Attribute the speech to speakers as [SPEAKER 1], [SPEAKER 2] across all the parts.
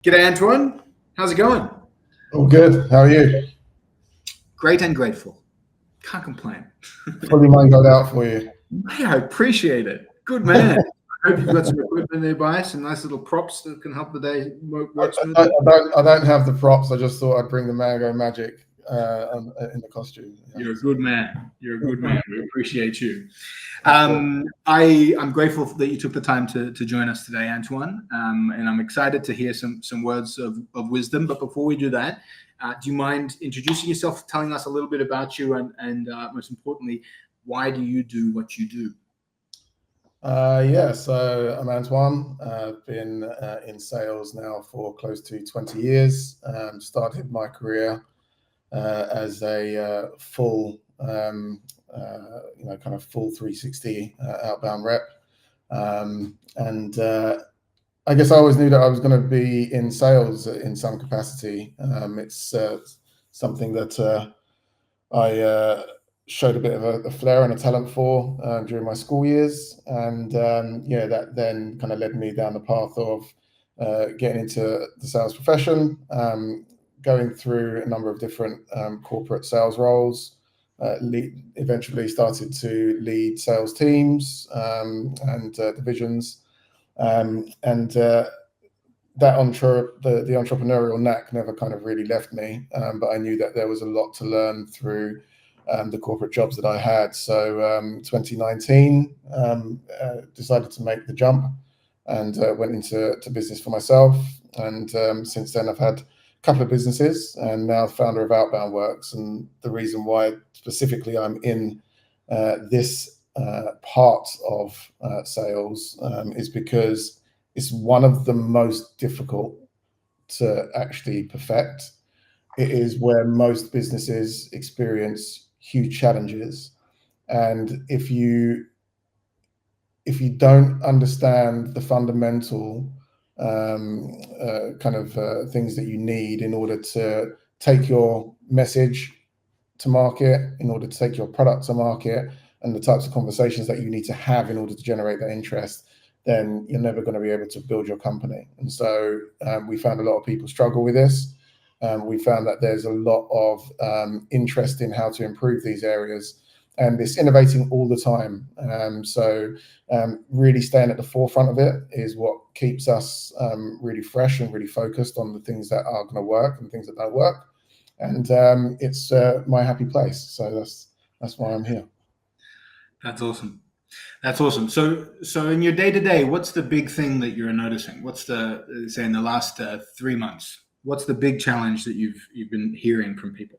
[SPEAKER 1] G'day, Antoine. How's it going?
[SPEAKER 2] All good. How are you?
[SPEAKER 1] Great and grateful. Can't complain.
[SPEAKER 2] Fully mangoed out for you.
[SPEAKER 1] Hey, I appreciate it. Good man. I hope you've got some equipment nearby, some nice little props that can help the day work
[SPEAKER 2] I,
[SPEAKER 1] smoothly.
[SPEAKER 2] I don't have the props. I just thought I'd bring the mango magic in the costume. Yeah,
[SPEAKER 1] You're a
[SPEAKER 2] so.
[SPEAKER 1] good man. You're a good man. We appreciate you.
[SPEAKER 2] Of course.
[SPEAKER 1] I'm grateful that you took the time to join us today, Antoine, and I'm excited to hear some words of wisdom. But before we do that, do you mind introducing yourself, telling us a little bit about you, and most importantly, why do you do what you do?
[SPEAKER 2] Yeah, so I'm Antoine. I've been in sales now for close to 20 years. Started my career as a full, kind of full 360 outbound rep. And I guess I always knew that I was going to be in sales in some capacity. It's something that I showed a bit of a flair and a talent for during my school years, and yeah, that then kind of led me down the path of getting into the sales profession, going through a number of different corporate sales roles. Eventually started to lead sales teams and divisions, and the entrepreneurial knack never kind of really left me, but I knew that there was a lot to learn through the corporate jobs that I had. So 2019, decided to make the jump and went into business for myself. And since then, I've had a couple of businesses and now founder of Outbound Works. And the reason why specifically I'm in this part of sales is because it's one of the most difficult to actually perfect. It is where most businesses experience huge challenges, and if you don't understand the fundamental things that you need in order to take your message to market, in order to take your product to market, and the types of conversations that you need to have in order to generate that interest, then you're never going to be able to build your company. And so we found a lot of people struggle with this. We found that there's a lot of interest in how to improve these areas, and it's innovating all the time. So really staying at the forefront of it is what keeps us really fresh and really focused on the things that are going to work and things that don't work. And it's my happy place. So that's why I'm here.
[SPEAKER 1] That's awesome. That's awesome. So in your day to day, what's the big thing that you're noticing? What's the say in the last 3 months? What's the big challenge that you've been hearing from people?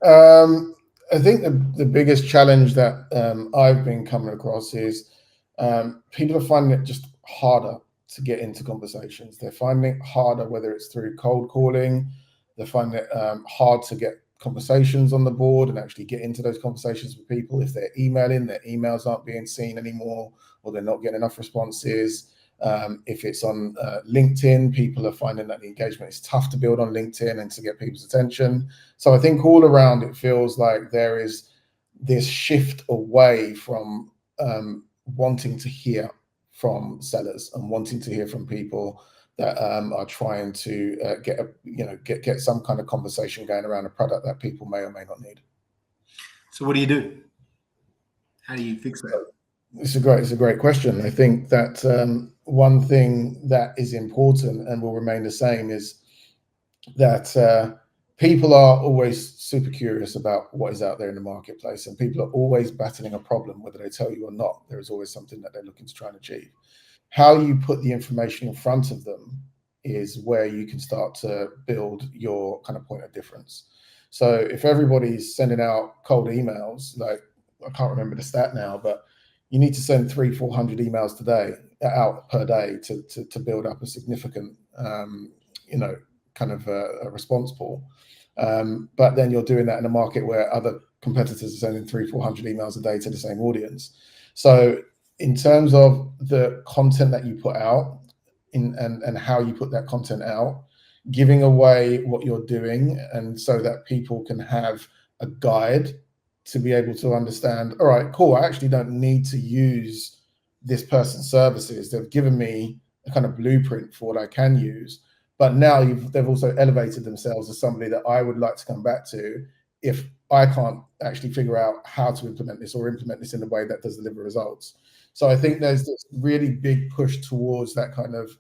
[SPEAKER 2] I think the biggest challenge that I've been coming across is people are finding it just harder to get into conversations. They're finding it harder, whether it's through cold calling. They're finding it hard to get conversations on the board and actually get into those conversations with people. If they're emailing, their emails aren't being seen anymore, or they're not getting enough responses. If it's on LinkedIn, people are finding that the engagement is tough to build on LinkedIn and to get people's attention. So I think all around it feels like there is this shift away from wanting to hear from sellers and wanting to hear from people that are trying to get some kind of conversation going around a product that people may or may not need.
[SPEAKER 1] So what do you do? How do you fix that?
[SPEAKER 2] It's a great question. I think that one thing that is important and will remain the same is that people are always super curious about what is out there in the marketplace, and people are always battling a problem, whether they tell you or not. There is always something that they're looking to try and achieve. How you put the information in front of them is where you can start to build your kind of point of difference. So if everybody's sending out cold emails, like I can't remember the stat now, but you need to send 300-400 emails out per day to build up a significant kind of a response pool. But then you're doing that in a market where other competitors are sending 300-400 emails a day to the same audience. So in terms of the content that you put out and how you put that content out, giving away what you're doing, and so that people can have a guide to be able to understand, all right, cool, I actually don't need to use this person's services. They've given me a kind of blueprint for what I can use. But now they've also elevated themselves as somebody that I would like to come back to if I can't actually figure out how to implement this or implement this in a way that does deliver results. So I think there's this really big push towards that kind of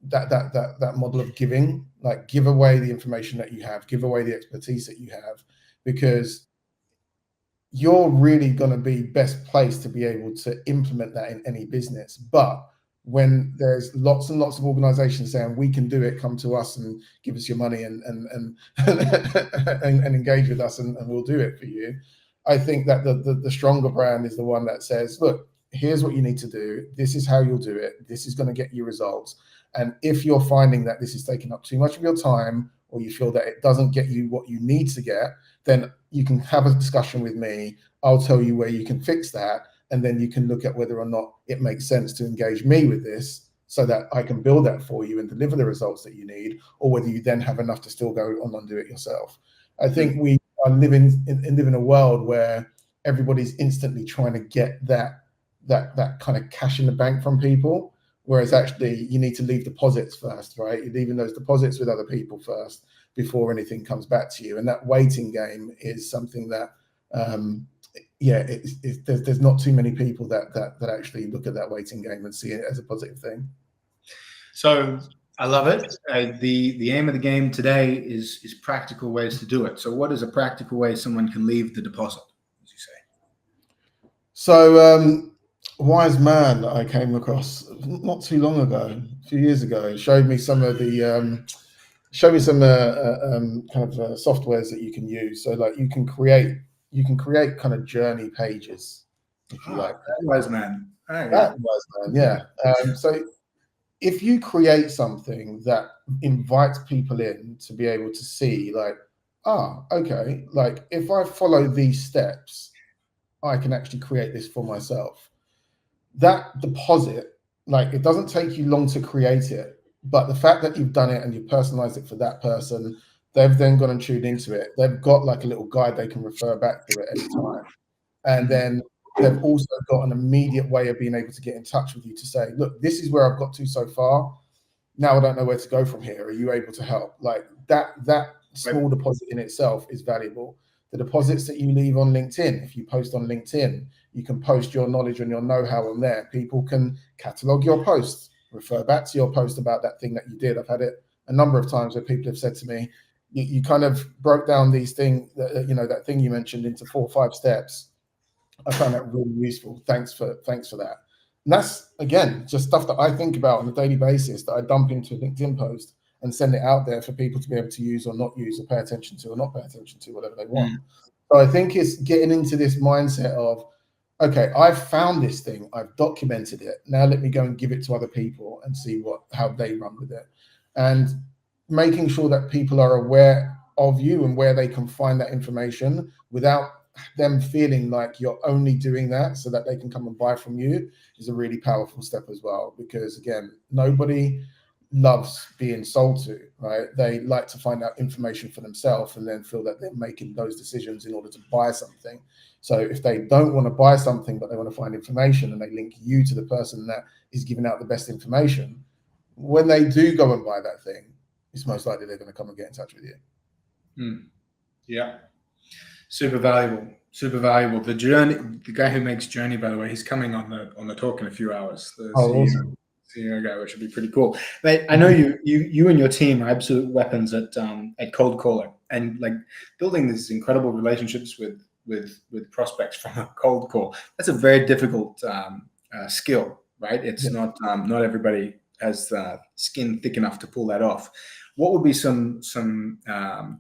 [SPEAKER 2] that model of giving, like give away the information that you have, give away the expertise that you have, because you're really going to be best placed to be able to implement that in any business. But when there's lots and lots of organizations saying we can do it, come to us and give us your money and engage with us and we'll do it for you, I think that the stronger brand is the one that says, look, here's what you need to do, this is how you'll do it, this is going to get you results. And if you're finding that this is taking up too much of your time, or you feel that it doesn't get you what you need to get, then you can have a discussion with me. I'll tell you where you can fix that. And then you can look at whether or not it makes sense to engage me with this so that I can build that for you and deliver the results that you need, or whether you then have enough to still go on and do it yourself. I think we are living in a world where everybody's instantly trying to get that kind of cash in the bank from people. Whereas actually you need to leave deposits first, right? You're leaving those deposits with other people first before anything comes back to you. And that waiting game is something that, there's not too many people that actually look at that waiting game and see it as a positive thing.
[SPEAKER 1] So I love it. The aim of the game today is practical ways to do it. So what is a practical way someone can leave the deposit, as you say?
[SPEAKER 2] So wise man that I came across not too long ago, a few years ago, showed me some of the kind of softwares that you can use. So like you can create kind of journey pages, if you like.
[SPEAKER 1] That wise man.
[SPEAKER 2] That wise man, yeah. So if you create something that invites people in to be able to see, like, okay, like if I follow these steps, I can actually create this for myself. That deposit, like it doesn't take you long to create it, but the fact that you've done it and you've personalized it for that person, they've then gone and tuned into it. They've got like a little guide they can refer back to at any time. And then they've also got an immediate way of being able to get in touch with you to say, look, this is where I've got to so far. Now I don't know where to go from here. Are you able to help? Like that small deposit in itself is valuable. The deposits that you leave on LinkedIn, if you post on LinkedIn, you can post your knowledge and your know-how on there. People can catalog your posts, refer back to your post about that thing that you did. I've had it a number of times where people have said to me, you kind of broke down these things, that thing you mentioned into 4 or 5 steps. I found that really useful. Thanks for that. And that's, again, just stuff that I think about on a daily basis that I dump into a LinkedIn post and send it out there for people to be able to use or not use or pay attention to or not pay attention to, whatever they want. So I think it's getting into this mindset of, okay, I've found this thing, I've documented it. Now let me go and give it to other people and see how they run with it. And making sure that people are aware of you and where they can find that information without them feeling like you're only doing that so that they can come and buy from you is a really powerful step as well. Because again, nobody loves being sold to, right? They like to find out information for themselves and then feel that they're making those decisions in order to buy something. So if they don't want to buy something, but they want to find information and they link you to the person that is giving out the best information, when they do go and buy that thing, it's most likely they're going to come and get in touch with you.
[SPEAKER 1] Yeah. Super valuable. The guy who makes Journey, by the way, he's coming on the talk in a few hours.
[SPEAKER 2] Awesome.
[SPEAKER 1] CEO guy, which would be pretty cool. But I know you and your team are absolute weapons at cold calling and like building these incredible relationships with prospects from a cold call. That's a very difficult skill, right? It's not everybody has the skin thick enough to pull that off. What would be some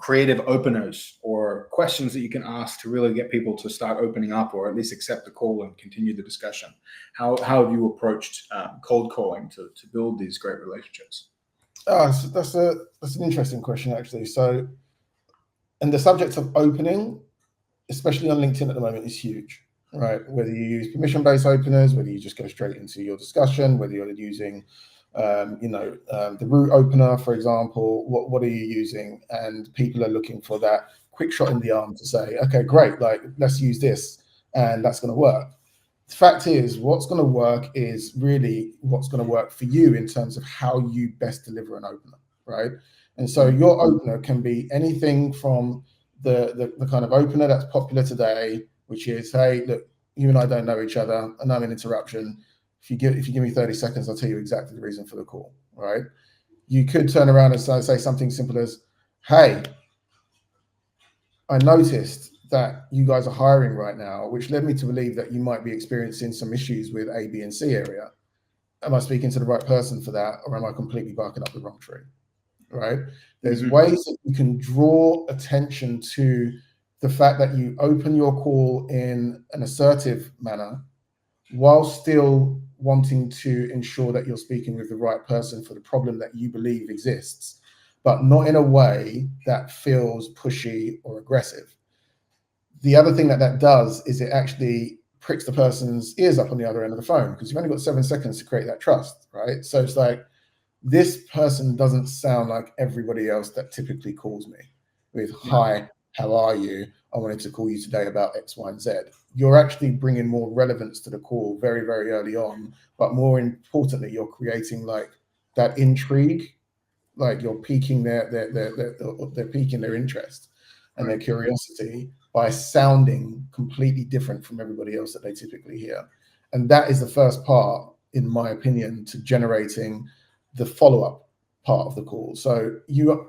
[SPEAKER 1] creative openers or questions that you can ask to really get people to start opening up or at least accept the call and continue the discussion? How have you approached cold calling to build these great relationships?
[SPEAKER 2] So that's an interesting question, actually. So, and the subject of opening, especially on LinkedIn at the moment, is huge, right? Whether you use permission-based openers, whether you just go straight into your discussion, whether you're using the root opener, for example, what are you using? And people are looking for that quick shot in the arm to say, okay, great, like let's use this and that's going to work. the fact is, what's going to work is really what's going to work for you in terms of how you best deliver an opener, right? And so your opener can be anything from the kind of opener that's popular today, which is, hey, look, you and I don't know each other, and I'm an interruption. If you give me 30 seconds, I'll tell you exactly the reason for the call, right? You could turn around and say something simple as, hey, I noticed that you guys are hiring right now, which led me to believe that you might be experiencing some issues with A, B, and C area. Am I speaking to the right person for that, or am I completely barking up the wrong tree? Right? There's ways that you can draw attention to the fact that you open your call in an assertive manner while still wanting to ensure that you're speaking with the right person for the problem that you believe exists, but not in a way that feels pushy or aggressive. The other thing that does is it actually pricks the person's ears up on the other end of the phone, because you've only got 7 seconds to create that trust, right? So it's like, this person doesn't sound like everybody else that typically calls me with, hi, how are you? I wanted to call you today about X, Y, and Z. You're actually bringing more relevance to the call very, very early on, but more importantly, you're creating like that intrigue, like you're piquing they're piquing their interest and their curiosity by sounding completely different from everybody else that they typically hear. And that is the first part, in my opinion, to generating the follow-up part of the call. So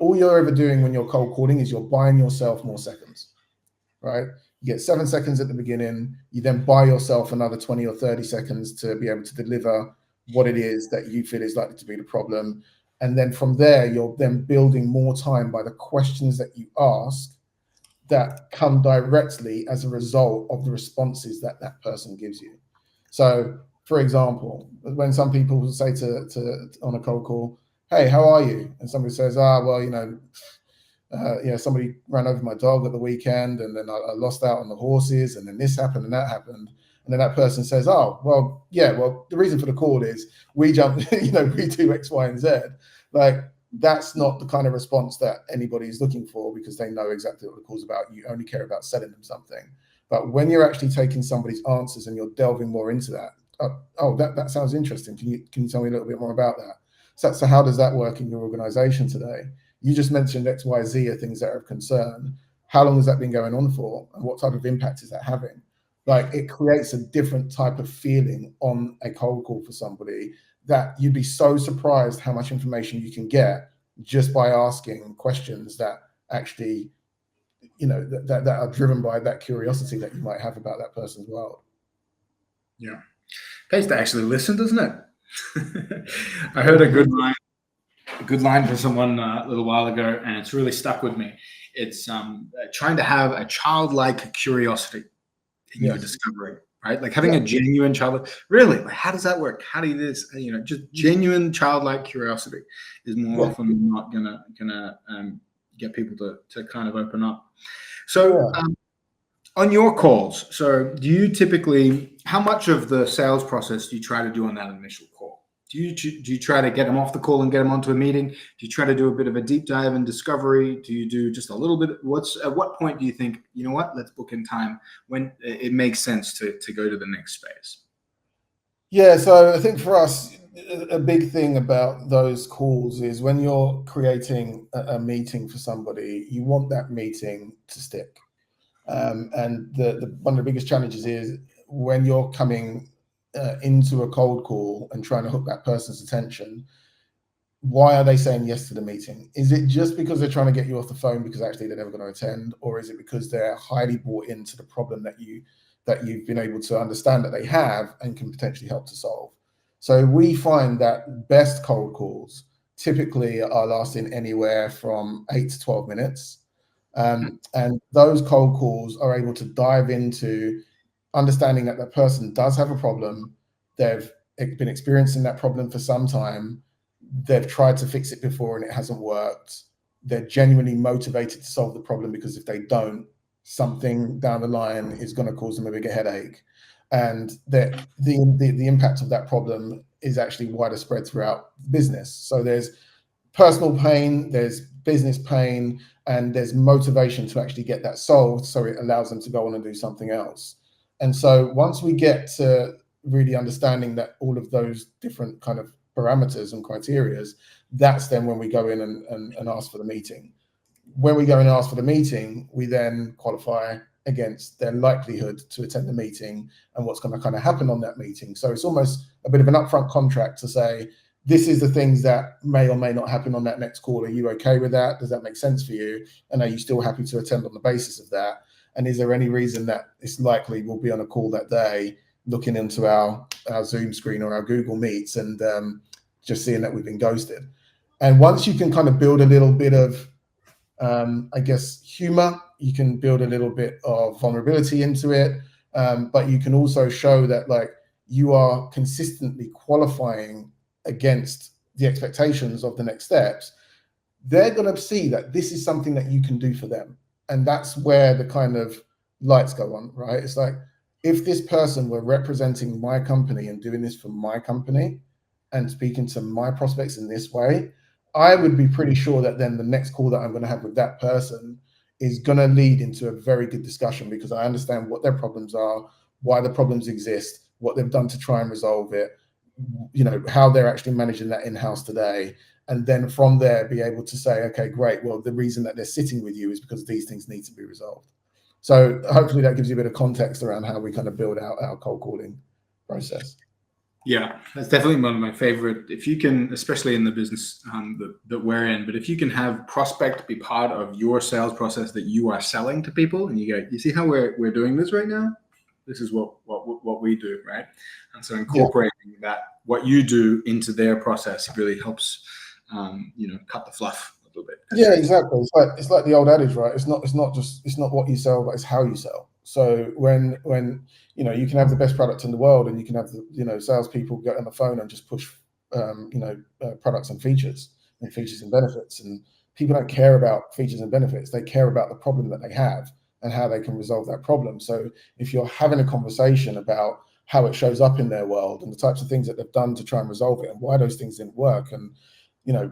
[SPEAKER 2] all you're ever doing when you're cold calling is you're buying yourself more seconds, right? You get 7 seconds at the beginning, you then buy yourself another 20 or 30 seconds to be able to deliver what it is that you feel is likely to be the problem. And then from there, you're then building more time by the questions that you ask that come directly as a result of the responses that that person gives you. So, for example, when some people say to on a cold call, hey, how are you? And somebody says, well, somebody ran over my dog at the weekend, and then I lost out on the horses, and then this happened and that happened. And then that person says, well, the reason for the call is we jump, we do X, Y, and Z. Like, that's not the kind of response that anybody is looking for, because they know exactly what the call's about. You only care about selling them something. But when you're actually taking somebody's answers and you're delving more into that, that sounds interesting. Can you tell me a little bit more about that? So how does that work in your organization today? You just mentioned X, Y, Z are things that are of concern. How long has that been going on for? And what type of impact is that having? Like, it creates a different type of feeling on a cold call for somebody that you'd be so surprised how much information you can get just by asking questions that actually, that are driven by that curiosity that you might have about that person's world.
[SPEAKER 1] Yeah. Pays to actually listen, doesn't it? I heard a good line from someone a little while ago, and it's really stuck with me. It's trying to have a childlike curiosity in your discovery, right? Like having a genuine child. Really, like, how does that work? How do you do this? Just genuine childlike curiosity is more often than not gonna get people to kind of open up. So on your calls, so do you typically, how much of the sales process do you try to do on that initial call? Do you try to get them off the call and get them onto a meeting? Do you try to do a bit of a deep dive and discovery? Do you do just a little bit? At what point do you think, you know what, let's book in time when it makes sense to go to the next phase?
[SPEAKER 2] Yeah, so I think for us, a big thing about those calls is when you're creating a meeting for somebody, you want that meeting to stick. And one of the biggest challenges is when you're coming into a cold call and trying to hook that person's attention, why are they saying yes to the meeting? Is it just because they're trying to get you off the phone because actually they're never going to attend, or is it because they're highly bought into the problem that you've been able to understand that they have and can potentially help to solve? So we find that best cold calls typically are lasting anywhere from 8 to 12 minutes. And those cold calls are able to dive into understanding that that person does have a problem. They've been experiencing that problem for some time. They've tried to fix it before and it hasn't worked. They're genuinely motivated to solve the problem, because if they don't, something down the line is going to cause them a bigger headache. And the impact of that problem is actually wider spread throughout business. So there's personal pain, there's business pain, and there's motivation to actually get that solved, so it allows them to go on and do something else. And so once we get to really understanding that all of those different kind of parameters and criterias, that's then when we go in and ask for the meeting. When we go and ask for the meeting, we then qualify against their likelihood to attend the meeting and what's going to kind of happen on that meeting. So it's almost a bit of an upfront contract to say, this is the things that may or may not happen on that next call. Are you okay with that? Does that make sense for you? And are you still happy to attend on the basis of that? And is there any reason that it's likely we'll be on a call that day looking into our Zoom screen or our Google Meets and just seeing that we've been ghosted? And once you can kind of build a little bit of, I guess, humor, you can build a little bit of vulnerability into it, but you can also show that like you are consistently qualifying against the expectations of the next steps. They're going to see that this is something that you can do for them. And that's where the kind of lights go on, right? It's like, if this person were representing my company and doing this for my company and speaking to my prospects in this way, I would be pretty sure that then the next call that I'm going to have with that person is going to lead into a very good discussion, because I understand what their problems are, why the problems exist, what they've done to try and resolve it, you know, how they're actually managing that in-house today. And then from there, be able to say, okay, great. Well, the reason that they're sitting with you is because these things need to be resolved. So hopefully that gives you a bit of context around how we kind of build out our cold calling process.
[SPEAKER 1] Yeah, that's definitely one of my favorite. If you can, especially in the business that we're in, but if you can have prospect be part of your sales process that you are selling to people, and you go, you see how we're doing this right now? This is what we do, right? And so incorporating that, what you do, into their process really helps, cut the fluff a little bit.
[SPEAKER 2] Yeah, exactly. It's like the old adage, right? It's not what you sell, but it's how you sell. So when you can have the best product in the world, and you can have the salespeople get on the phone and just push products and features and benefits, and people don't care about features and benefits. They care about the problem that they have and how they can resolve that problem. So if you're having a conversation about how it shows up in their world and the types of things that they've done to try and resolve it and why those things didn't work, and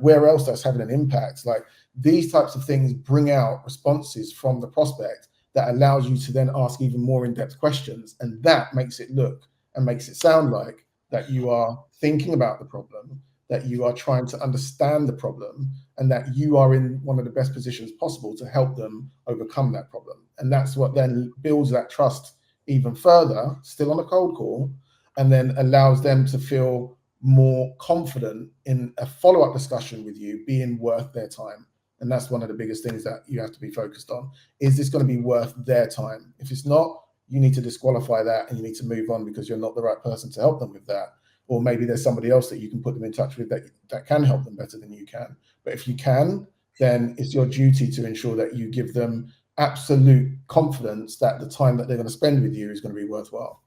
[SPEAKER 2] where else that's having an impact, like these types of things bring out responses from the prospect that allows you to then ask even more in-depth questions. And that makes it look and makes it sound like that you are thinking about the problem, that you are trying to understand the problem, and that you are in one of the best positions possible to help them overcome that problem. And that's what then builds that trust even further, still on a cold call, and then allows them to feel more confident in a follow-up discussion with you being worth their time. And that's one of the biggest things that you have to be focused on. Is this going to be worth their time? If it's not, you need to disqualify that and you need to move on, because you're not the right person to help them with that. Or maybe there's somebody else that you can put them in touch with that can help them better than you can. But if you can, then it's your duty to ensure that you give them absolute confidence that the time that they're going to spend with you is going to be worthwhile.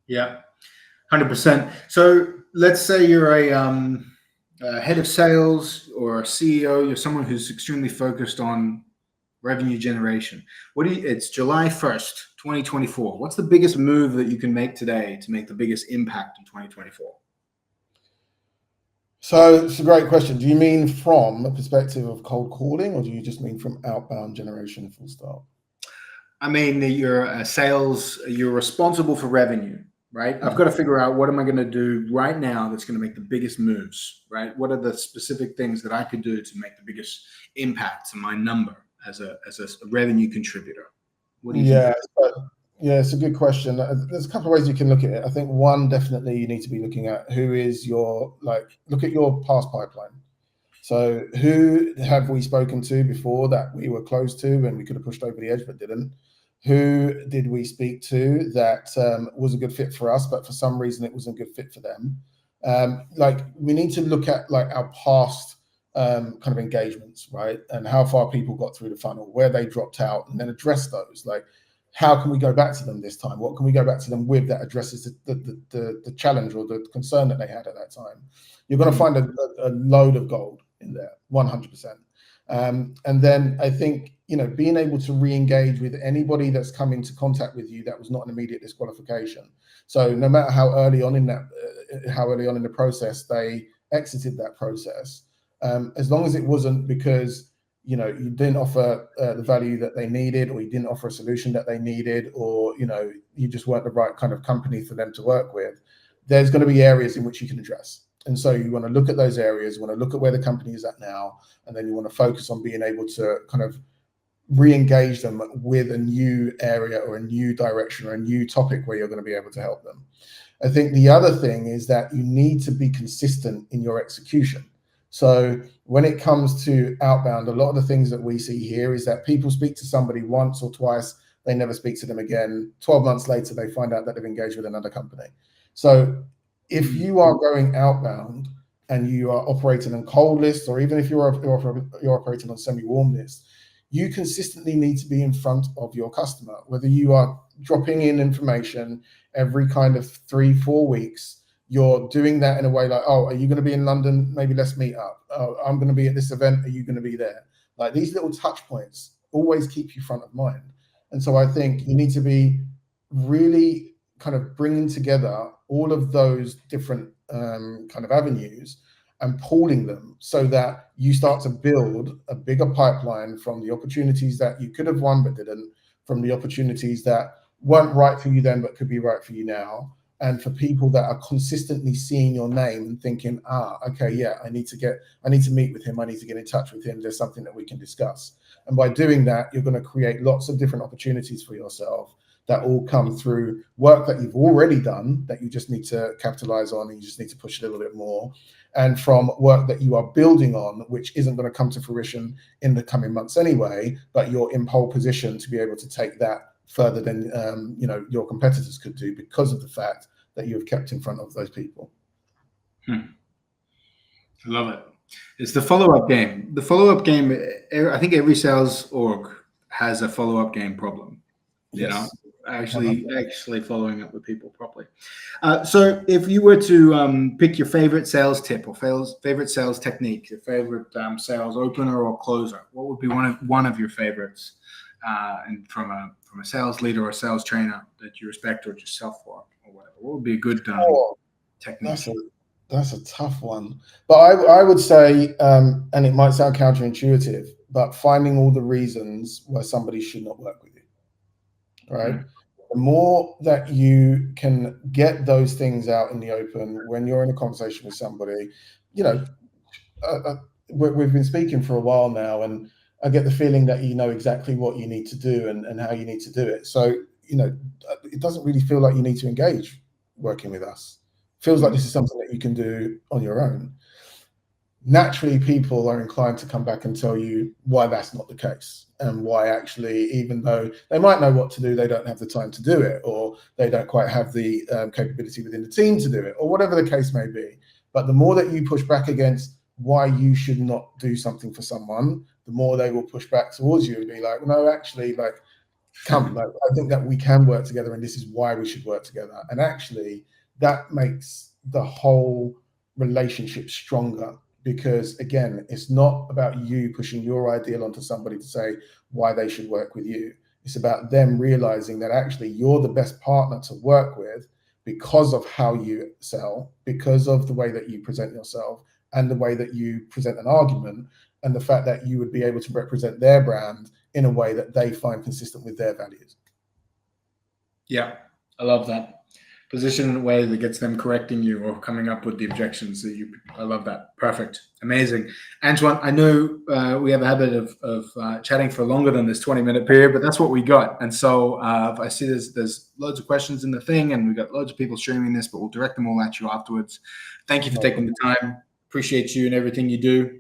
[SPEAKER 1] Yeah, 100%. So let's say you're a head of sales or a CEO. You're someone who's extremely focused on revenue generation. It's July 1st, 2024. What's the biggest move that you can make today to make the biggest impact in 2024?
[SPEAKER 2] So it's a great question. Do you mean from a perspective of cold calling, or do you just mean from outbound generation full stop?
[SPEAKER 1] I mean, you're a sales, you're responsible for revenue, right? I've got to figure out, what am I going to do right now that's going to make the biggest moves, right? What are the specific things that I could do to make the biggest impact to my number as a revenue contributor? What do you think?
[SPEAKER 2] Yeah, it's a good question. There's a couple of ways you can look at it. I think one, definitely you need to be looking at look at your past pipeline. So who have we spoken to before that we were close to and we could have pushed over the edge but didn't? Who did we speak to that was a good fit for us, but for some reason it wasn't a good fit for them? We need to look at our past kind of engagements, right? And how far people got through the funnel, where they dropped out, and then address those. Like, how can we go back to them this time? What can we go back to them with that addresses the challenge or the concern that they had at that time? You're going to find a load of gold in there, 100%. And then I think, being able to re-engage with anybody that's come into contact with you that was not an immediate disqualification. So no matter how early on in the process they exited that process, as long as it wasn't because you know, you didn't offer the value that they needed, or you didn't offer a solution that they needed, or, you know, you just weren't the right kind of company for them to work with, there's going to be areas in which you can address. And so you want to look at those areas, you want to look at where the company is at now, and then you want to focus on being able to kind of re-engage them with a new area or a new direction or a new topic where you're going to be able to help them. I think the other thing is that you need to be consistent in your execution. So when it comes to outbound, a lot of the things that we see here is that people speak to somebody once or twice, they never speak to them again. 12 months later, they find out that they've engaged with another company. So if you are going outbound and you are operating on cold lists, or even if you're operating on semi-warm lists, you consistently need to be in front of your customer, whether you are dropping in information every kind of 3-4 weeks. You're doing that in a way like, oh, are you going to be in London? Maybe let's meet up. Oh, I'm going to be at this event. Are you going to be there? Like, these little touch points always keep you front of mind. And so I think you need to be really kind of bringing together all of those different kind of avenues and pooling them so that you start to build a bigger pipeline from the opportunities that you could have won but didn't, from the opportunities that weren't right for you then but could be right for you now, and for people that are consistently seeing your name and thinking, okay, yeah, I need to meet with him, I need to get in touch with him, there's something that we can discuss. And by doing that, you're going to create lots of different opportunities for yourself that all come through work that you've already done, that you just need to capitalize on, and you just need to push a little bit more, and from work that you are building on, which isn't going to come to fruition in the coming months anyway, but you're in pole position to be able to take that further than you know, your competitors could do, because of the fact that you have kept in front of those people.
[SPEAKER 1] I love it. It's the follow-up game. The follow-up game, I think every sales org has a follow-up game problem. You know, actually following up with people properly. So if you were to pick your favorite sales tip or favorite sales technique, your favorite sales opener or closer, what would be one of your favorites, and from a sales leader or sales trainer that you respect or just self for or whatever? What would be a good technique?
[SPEAKER 2] That's a tough one, but I would say, and it might sound counterintuitive, but finding all the reasons why somebody should not work with you. Right? The more that you can get those things out in the open when you're in a conversation with somebody, you know, we've been speaking for a while now, and I get the feeling that you know exactly what you need to do and how you need to do it. So, you know, it doesn't really feel like you need to engage working with us. It feels like this is something that you can do on your own. Naturally, people are inclined to come back and tell you why that's not the case, and why actually, even though they might know what to do, they don't have the time to do it, or they don't quite have the capability within the team to do it, or whatever the case may be. But the more that you push back against why you should not do something for someone, the more they will push back towards you and be like, no, actually, like, come, like, I think that we can work together, and this is why we should work together. And actually, that makes the whole relationship stronger. Because again, it's not about you pushing your ideal onto somebody to say why they should work with you. It's about them realizing that actually you're the best partner to work with because of how you sell, because of the way that you present yourself, and the way that you present an argument, and the fact that you would be able to represent their brand in a way that they find consistent with their values.
[SPEAKER 1] Yeah, I love that. Position in a way that gets them correcting you or coming up with the objections that you. I love that. Perfect. Amazing. Antoine, I know we have a habit of chatting for longer than this 20-minute period, but that's what we got. And so I see there's loads of questions in the thing, and we've got loads of people streaming this, but we'll direct them all at you afterwards. Thank you for taking the time. Appreciate you and everything you do.